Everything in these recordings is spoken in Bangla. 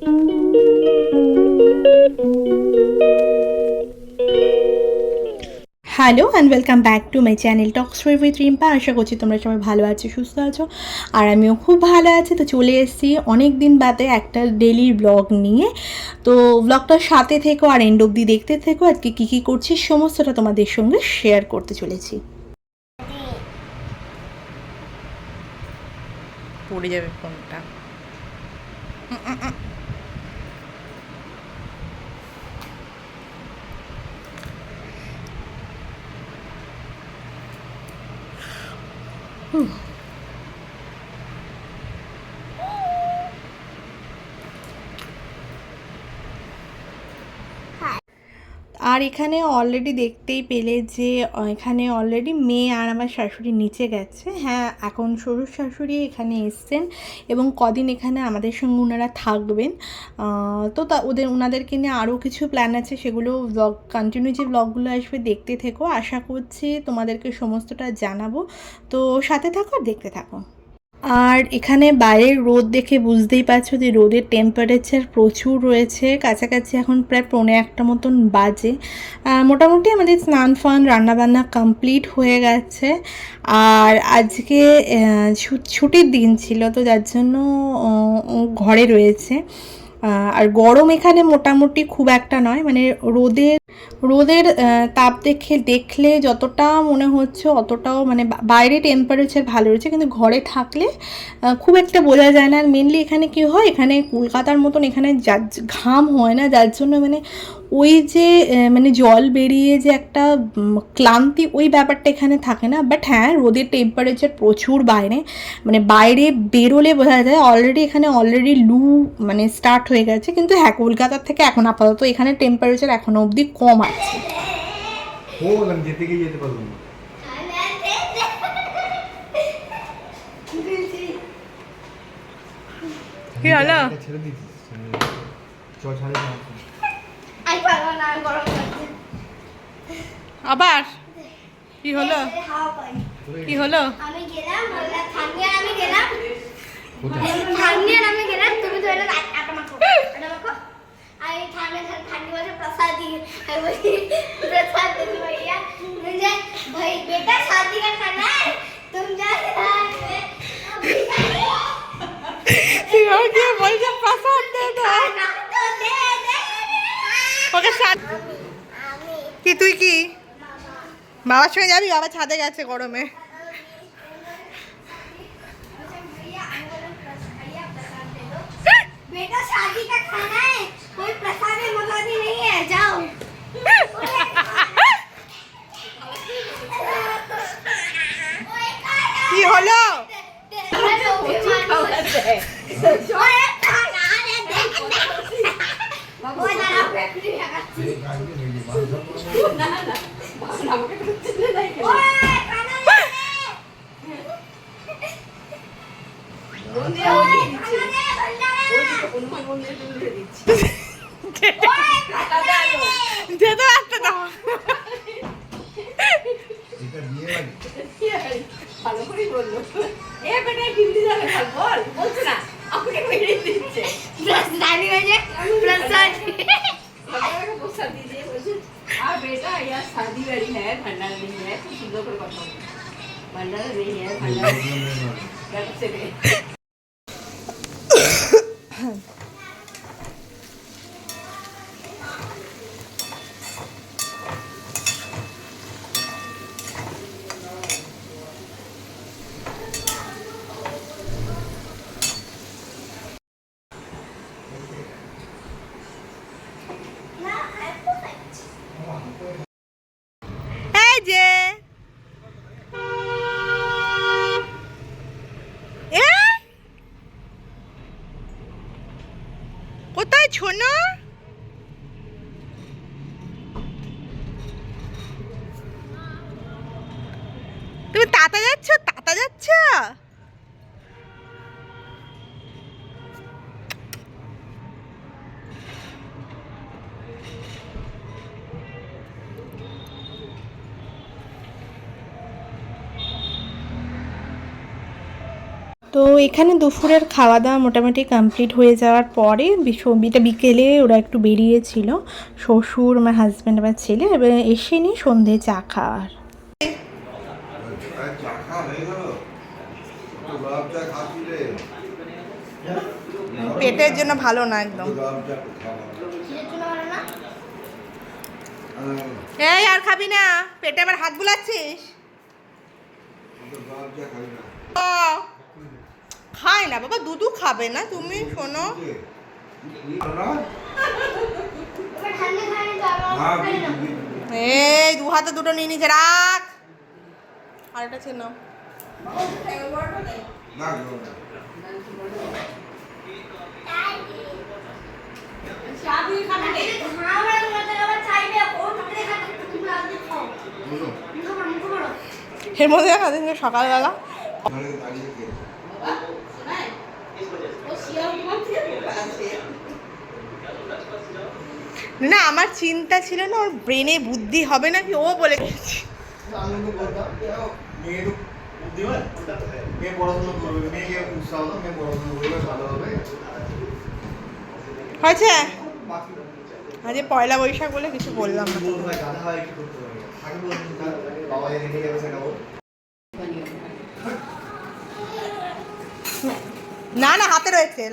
Hello and welcome back to my channel talk story with Rimpa. আশা করছি তোমরা সবাই ভালো আছো, সুস্থ আছো, আর আমিও খুব ভালো আছি। তো চলে এসেছি অনেক দিন বাদে একটা ডেলি ব্লগ নিয়ে। তো ব্লগটার সাথে থেকো আর এন্ড অবধি দেখতে থেকো। আজকে কী কী করছি সমস্তটা তোমাদের সঙ্গে শেয়ার করতে চলেছি। পড়ে যাবে ফোনটা। আর এখানে অলরেডি দেখতেই পেলে যে এখানে অলরেডি মেয়ে আর আমার শাশুড়ি নিচে গেছে। হ্যাঁ, এখন শ্বশুর শাশুড়ি এখানে এসছেন এবং কদিন এখানে আমাদের সঙ্গে ওনারা থাকবেন। তো ওনাদেরকে নিয়ে আরও কিছু প্ল্যান আছে, সেগুলো ব্লগ কন্টিনিউ যে ব্লগগুলো আসবে দেখতে থেকো। আশা করছি তোমাদেরকে সমস্তটা জানাবো, তো সাথে থাকো আর দেখতে থাকো। আর এখানে বাইরের রোদ দেখে বুঝতেই পারছো যে রোদের টেম্পারেচার প্রচুর রয়েছে। কাছাকাছি এখন প্রায় 1:45 মতন বাজে। মোটামুটি আমাদের স্নান ফান রান্নাবান্না কমপ্লিট হয়ে গেছে। আর আজকে ছুটির দিন ছিল, তো যার জন্য ঘরে রয়েছে। আর গরম এখানে মোটামুটি খুব একটা নয়, মানে রোদের তাপ দেখলে যতটা মনে হচ্ছে অতটাও, মানে বাইরে টেম্পারেচার ভালো রয়েছে, কিন্তু ঘরে থাকলে খুব একটা বোঝা যায় না। আর মেনলি এখানে কি হয়, এখানে কলকাতার মতন এখানে ঘাম হয় না, যার জন্য মানে ওই যে মানে জল বেরিয়ে যে একটা ক্লান্তি, ওই ব্যাপারটা এখানে থাকে না। বাট হ্যাঁ, রোদের টেম্পারেচার প্রচুর বাইরে, মানে বাইরে বেরোলে বোঝা যায়। অলরেডি লু মানে স্টার্ট হয়ে গেছে, কিন্তু হ্যাঁ, কলকাতার থেকে এখন আপাতত এখানে টেম্পারেচার এখনো অবধি কম আছে। কি হলো? আবার কি হলো? কি হলো? আমি গেলাম, আমি গেলাম, তুমি তো এটা আটা মাখো, আমি ঠান্ডি বলে প্রসাদ দিয়ে, আমি বলি প্রসাদ दे भैया, मुझे भाई बेटा शादी का खाना है, तुम जा क्या बोलते प्रसाद दे दो, तो दे ওকে কি তুই কি বাবার সঙ্গে যাবি? বাবা ছাদে গেছে গরমে। बेटा शादी का खाना है, कोई प्रसाद मसादी नहीं है, जाओ। কি হলো? যেতে আসতে দাও। ভালো করে বললো, এ বেটা হিন্দি জানে, বল বলছে না, আমাকে মেরে দিচ্ছে। দাদি বলে প্রসাদ প্রসাদ दीजिए बोलছে, আর बेटा यार शादी वाली है, भंडारा नहीं है, तो सुंदर করে কথা বল, भंडारा नहीं है, भंडारा क्या से যে কোথায় ছোনো? তুমি তাতা যাচ্ছ? তো এখানে দুপুরের খাওয়া দাওয়া মোটামুটি কমপ্লিট হয়ে যাওয়ার পরে বিকেলে ওরা একটু বেরিয়েছিল, শ্বশুর, আমার হাজব্যান্ড, আমার ছেলে, এবার এসে নিয়ে সন্ধে চা খাওয়ার। পেটের জন্য ভালো না একদম। এই আর খাবি না? পেটে আবার হাত বুলাচ্ছিস? খায় না বাবা, দুধু খাবে না তুমি, শোনো। এই দু হাতে দুটো নিয়ে নিচে রাখ, আর এটা ছিল এর মধ্যে দেখা দিন সকালবেলা না, আমার চিন্তা ছিল না ওর ব্রেনে বুদ্ধি হবে নাকি, ও বলে গেছে হয়েছে। আজ পয়লা বৈশাখ বলে কিছু বললাম না। না হাতে রয়েছে,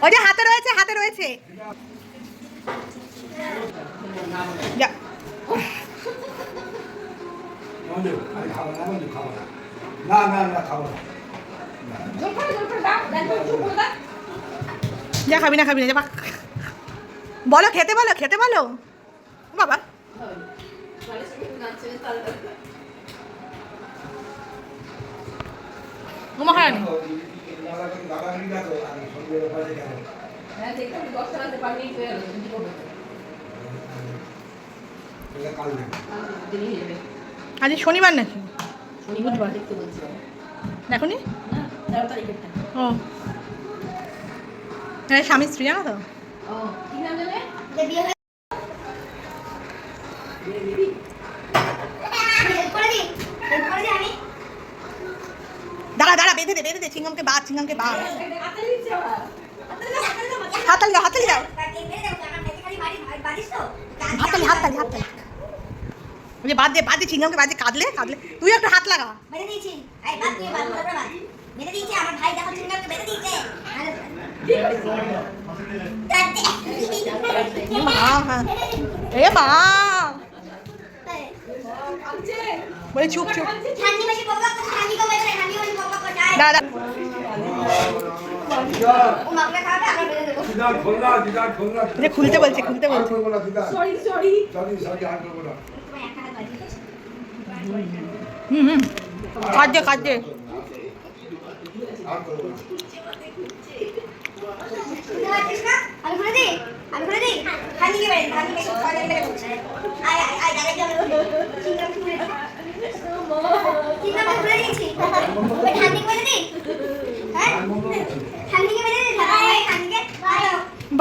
ওই যে হাতে রয়েছে, হাতে রয়েছে। যা যা খাবি না, খাবি না, যা বলো, খেতে বলো, খেতে বলো বাবা। আজ শনিবার নাকি বুধবার দেখো নি? ও স্বামী স্ত্রী জানো তো? দাঁড়া দাঁড়া, বেঁধে দে, বেঁধে দে, চিংগামকে বাদ, চিংগামকে বাদ। হাততালি দাও, হাততালি দাও, হাততালি, হাততালি, হাততালি। বাদ দে, বাদ দে, চিংগামকে বাদ দে, কাঁদলে কাঁদলে তুই একটা হাত লাগা। বেঁধে দিয়েছি, এই বাদ দিয়ে বাদ, বেঁধে দিয়েছি, আমার ভাই দেখো চিংগামকে বেঁধে দিয়েছে। এ মা বলে চুপ চুপ, দাদা খুলতে বলছে, খুলতে বলছে। কাঁদছে, কাঁদছে।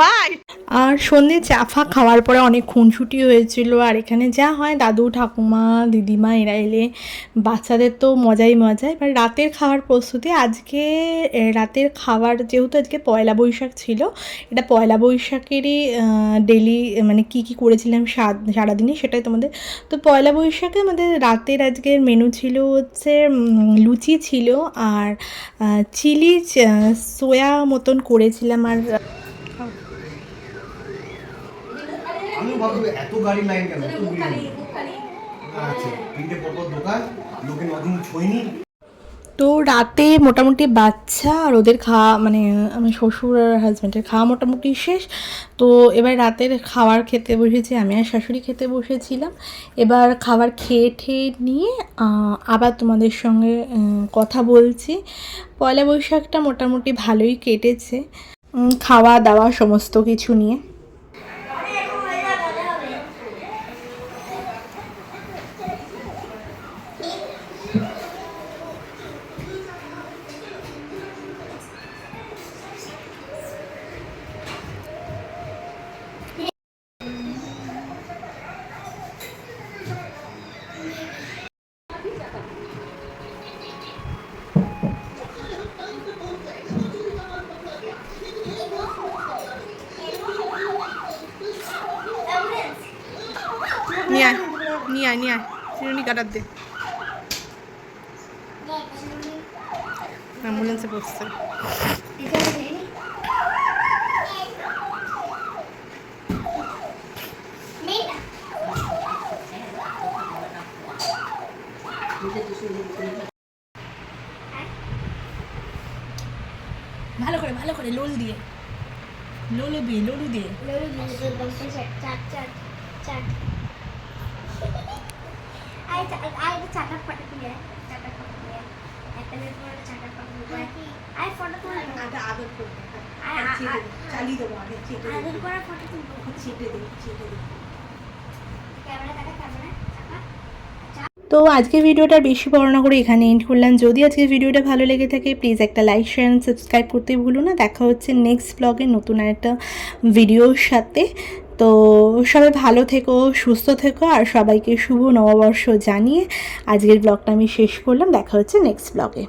বাই। আর সন্ধ্যে চাফা খাওয়ার পরে অনেক খুনসুটি হয়েছিল। আর এখানে যা হয়, দাদু ঠাকুমা দিদিমা এরা এলে বাচ্চাদের তো মজাই মজা। এবার রাতের খাওয়ার প্রস্তুতি। আজকে রাতের খাবার, যেহেতু আজকে পয়লা বৈশাখ ছিল, এটা পয়লা বৈশাখেরই ডেলি মানে কি কি করেছিলাম সারাদিনই সেটাই তোমাদের। তো পয়লা বৈশাখে আমাদের রাতের আজকের মেনু ছিল হচ্ছে লুচি ছিল, আর চিলি সোয়া মতন করেছিলাম। আর আমি ভাবছি এত গাড়ি লাইন কেন? আচ্ছা, তিনটে পরপর দোকান, লোকে নদিন ছইনি। তো রাতে মোটামুটি বাচ্চা আর ওদের খাওয়া, মানে আমার শ্বশুর আর হাজব্যান্ডের খাওয়া মোটামুটি শেষ। তো এবার রাতের খাবার খেতে বসেছি, আমি আর শাশুড়ি খেতে বসেছিলাম। এবার খাবার খেয়ে ঠেয়ে নিয়ে আবার তোমাদের সঙ্গে কথা বলছি। পয়লা বৈশাখটা মোটামুটি ভালোই কেটেছে, খাওয়া দাওয়া সমস্ত কিছু নিয়ে। নিয়ে আয় চিরুনি কাটার দে অ্যাম্বুলেন্সে বসছে ভালো করে লোল দিয়ে লোলু দিয়ে চালিয়ে দেবো আগে ছিটে দেবো তো আজকের ভিডিওটা বেশি বড় না করে এখানে এন্ড করলাম। যদি আজকের ভিডিওটা ভালো লেগে থাকে প্লিজ একটা লাইক শেয়ার অ্যান্ড সাবস্ক্রাইব করতে ভুলো না। দেখা হচ্ছে নেক্সট ব্লগে নতুন একটা ভিডিওর সাথে। তো সবাই ভালো থেকো, সুস্থ থেকো, আর সবাইকে শুভ নববর্ষ জানিয়ে আজকের ব্লগটা আমি শেষ করলাম। দেখা হচ্ছে নেক্সট ব্লগে।